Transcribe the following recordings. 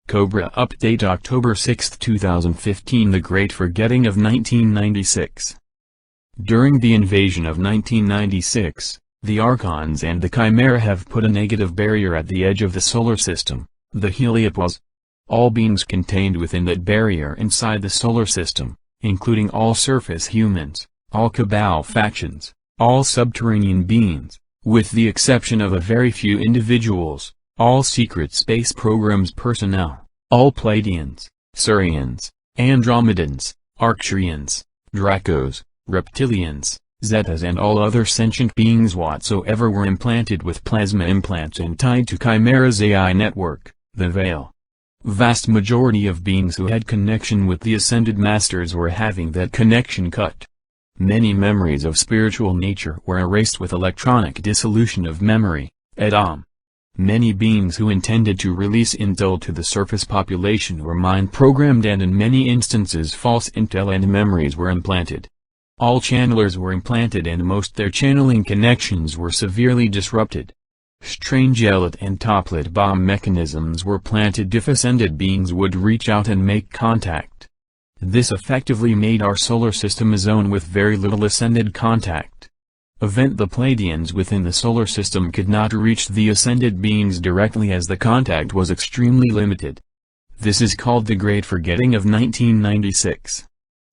Cobra Update October 6, 2015 The Great Forgetting of 1996. During the invasion of 1996, the Archons and the Chimera have put a negative barrier at the edge of the solar system, the heliopause. All beings contained within that barrier inside the solar system, including all surface humans, all Cabal factions, all subterranean beings, with the exception of a very few individuals, all secret space programs personnel, all Pleiadians, Surians, Andromedans, Arcturians, Dracos, Reptilians, Zetas and all other sentient beings whatsoever were implanted with plasma implants and tied to Chimera's AI network, the Veil. Vast majority of beings who had connection with the Ascended Masters were having that connection cut. Many memories of spiritual nature were erased with electronic dissolution of memory, EDOM. Many beings who intended to release intel to the surface population were mind-programmed and in many instances false intel and memories were implanted. All channelers were implanted and most their channeling connections were severely disrupted. Strange Elite and Toplet bomb mechanisms were planted if ascended beings would reach out and make contact. This effectively made our solar system a zone with very little ascended contact. The Pleiadians within the solar system could not reach the ascended beings directly as the contact was extremely limited. This is called the Great Forgetting of 1996.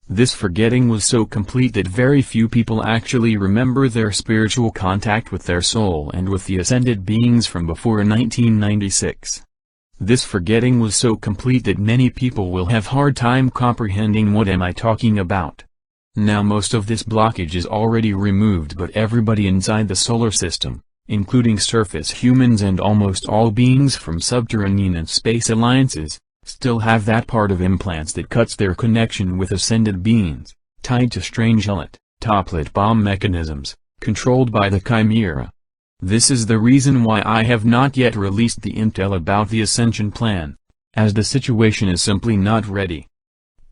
This forgetting was so complete that very few people actually remember their spiritual contact with their soul and with the ascended beings from before 1996. This forgetting was so complete that many people will have hard time comprehending what am I talking about. Now most of this blockage is already removed, but everybody inside the solar system, including surface humans and almost all beings from subterranean and space alliances, still have that part of implants that cuts their connection with ascended beings, tied to strange Elite, Toplet bomb mechanisms, controlled by the Chimera. This is the reason why I have not yet released the intel about the Ascension plan, as the situation is simply not ready.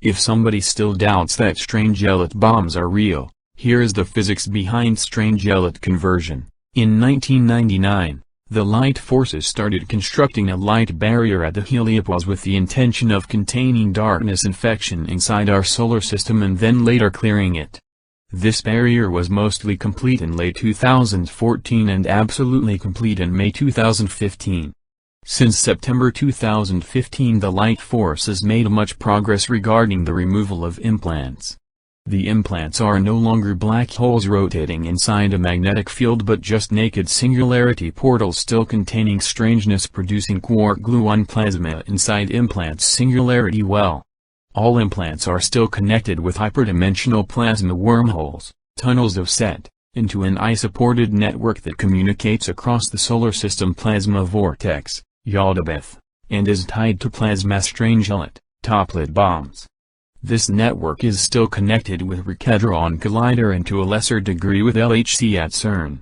If somebody still doubts that strange Elite bombs are real, here is the physics behind strange Elite conversion. In 1999, the light forces started constructing a light barrier at the heliopause with the intention of containing darkness infection inside our solar system and then later clearing it. This barrier was mostly complete in late 2014 and absolutely complete in May 2015. Since September 2015 the light force has made much progress regarding the removal of implants. The implants are no longer black holes rotating inside a magnetic field but just naked singularity portals still containing strangeness producing quark gluon plasma inside implants singularity well. All implants are still connected with hyperdimensional plasma wormholes, tunnels of Set, into an eye-supported network that communicates across the solar system plasma vortex, Yaldabaoth, and is tied to plasma strange Elite, Toplet bombs. This network is still connected with Ricadron Collider and to a lesser degree with LHC at CERN.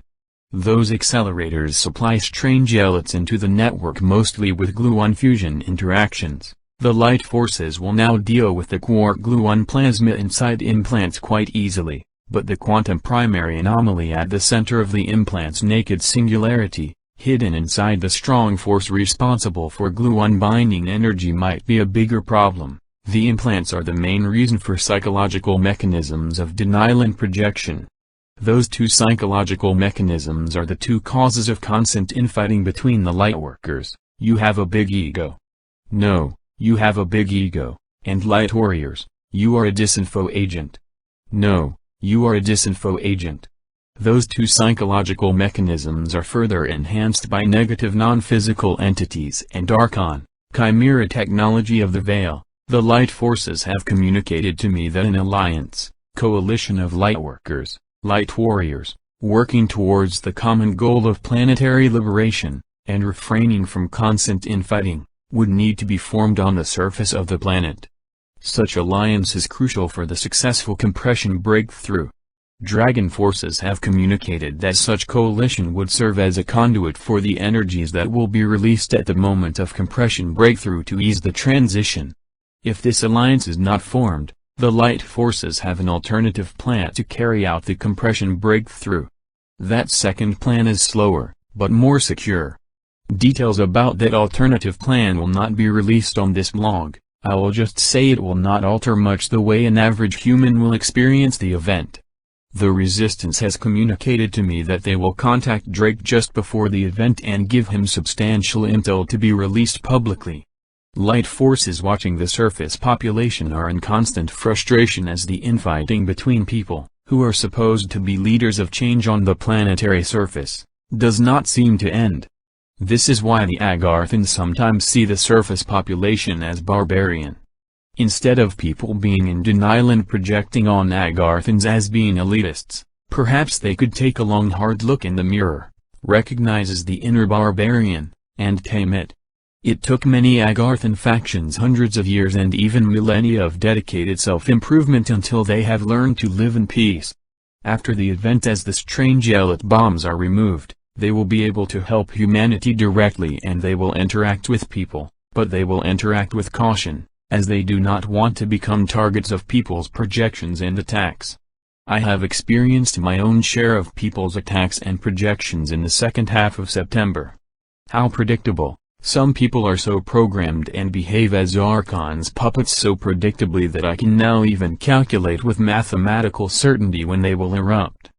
Those accelerators supply strange Elites into the network mostly with gluon fusion interactions. The light forces will now deal with the quark gluon plasma inside implants quite easily, but the quantum primary anomaly at the center of the implant's naked singularity, hidden inside the strong force responsible for gluon binding energy might be a bigger problem. The implants are the main reason for psychological mechanisms of denial and projection. Those two psychological mechanisms are the two causes of constant infighting between the lightworkers. You have a big ego. No, you have a big ego, and light warriors, you are a disinfo agent. No, you are a disinfo agent. Those two psychological mechanisms are further enhanced by negative non-physical entities and Archon, Chimera technology of the Veil. The light forces have communicated to me that an alliance, coalition of lightworkers, light warriors, working towards the common goal of planetary liberation, and refraining from constant infighting, would need to be formed on the surface of the planet. Such alliance is crucial for the successful compression breakthrough. Dragon forces have communicated that such coalition would serve as a conduit for the energies that will be released at the moment of compression breakthrough to ease the transition. If this alliance is not formed, the light forces have an alternative plan to carry out the compression breakthrough. That second plan is slower, but more secure. Details about that alternative plan will not be released on this blog. I will just say it will not alter much the way an average human will experience the event. The resistance has communicated to me that they will contact Drake just before the event and give him substantial intel to be released publicly. Light forces watching the surface population are in constant frustration as the infighting between people, who are supposed to be leaders of change on the planetary surface, does not seem to end. This is why the Agarthans sometimes see the surface population as barbarian. Instead of people being in denial and projecting on Agarthans as being elitists, perhaps they could take a long hard look in the mirror, recognizes the inner barbarian, and tame it. It took many Agarthan factions hundreds of years and even millennia of dedicated self-improvement until they have learned to live in peace. After the event, as the strange elite bombs are removed, they will be able to help humanity directly and they will interact with people, but they will interact with caution, as they do not want to become targets of people's projections and attacks. I have experienced my own share of people's attacks and projections in the second half of September. How predictable! Some people are so programmed and behave as Archon's puppets so predictably that I can now even calculate with mathematical certainty when they will erupt.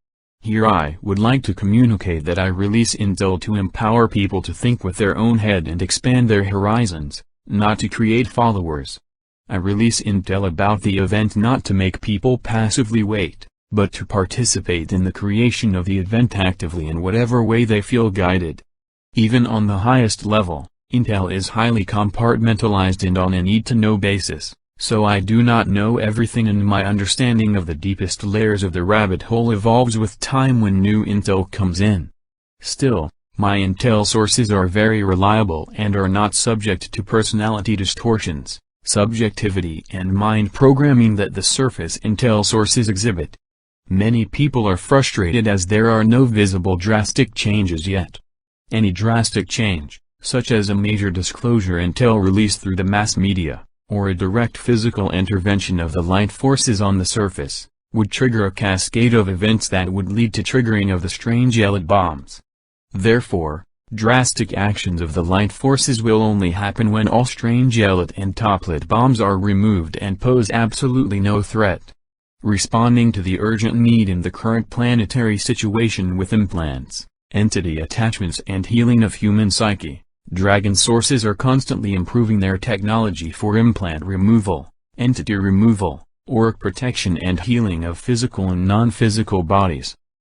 Here I would like to communicate that I release intel to empower people to think with their own head and expand their horizons, not to create followers. I release intel about the event not to make people passively wait, but to participate in the creation of the event actively in whatever way they feel guided. Even on the highest level, intel is highly compartmentalized and on a need-to-know basis, so I do not know everything, and my understanding of the deepest layers of the rabbit hole evolves with time when new intel comes in. Still, my intel sources are very reliable and are not subject to personality distortions, subjectivity and mind programming that the surface intel sources exhibit. Many people are frustrated as there are no visible drastic changes yet. Any drastic change, such as a major disclosure intel released through the mass media, or a direct physical intervention of the light forces on the surface, would trigger a cascade of events that would lead to triggering of the strange elite bombs. Therefore, drastic actions of the light forces will only happen when all strange elite and toplit bombs are removed and pose absolutely no threat. Responding to the urgent need in the current planetary situation with implants, entity attachments and healing of human psyche, Dragon sources are constantly improving their technology for implant removal, entity removal, auric protection and healing of physical and non-physical bodies.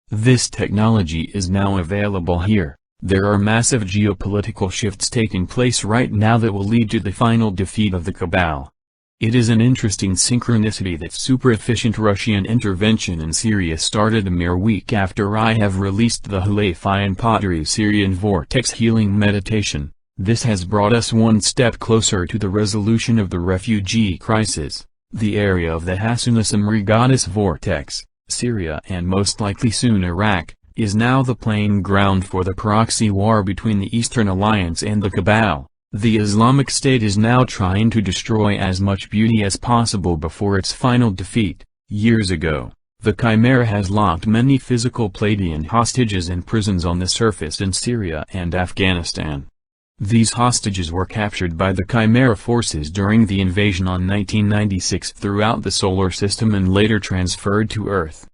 This technology is now available here. There are massive geopolitical shifts taking place right now that will lead to the final defeat of the Cabal. It is an interesting synchronicity that super-efficient Russian intervention in Syria started a mere week after I have released the Halafian Pottery Syrian Vortex Healing Meditation. This has brought us one step closer to the resolution of the refugee crisis. The area of the Hassan Goddess Vortex, Syria and most likely soon Iraq, is now the playing ground for the proxy war between the Eastern Alliance and the Cabal. The Islamic State is now trying to destroy as much beauty as possible before its final defeat. Years ago, the Chimera has locked many physical Palladian hostages in prisons on the surface in Syria and Afghanistan. These hostages were captured by the Chimera forces during the invasion on 1996 throughout the solar system and later transferred to Earth.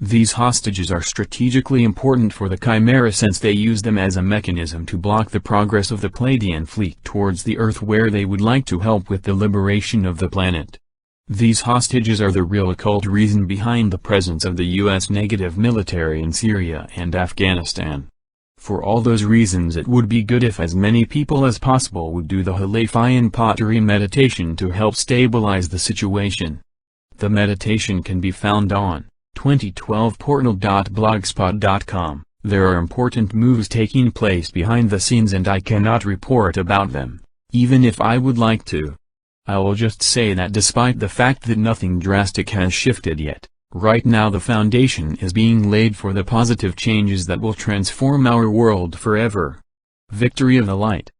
These hostages are strategically important for the Chimera since they use them as a mechanism to block the progress of the Palladian fleet towards the Earth, where they would like to help with the liberation of the planet. These hostages are the real occult reason behind the presence of the U.S. negative military in Syria and Afghanistan. For all those reasons, it would be good if as many people as possible would do the Halafian Pottery meditation to help stabilize the situation. The meditation can be found on 2012portal.blogspot.com. There are important moves taking place behind the scenes and I cannot report about them, even if I would like to. I will just say that despite the fact that nothing drastic has shifted yet, right now the foundation is being laid for the positive changes that will transform our world forever. Victory of the Light.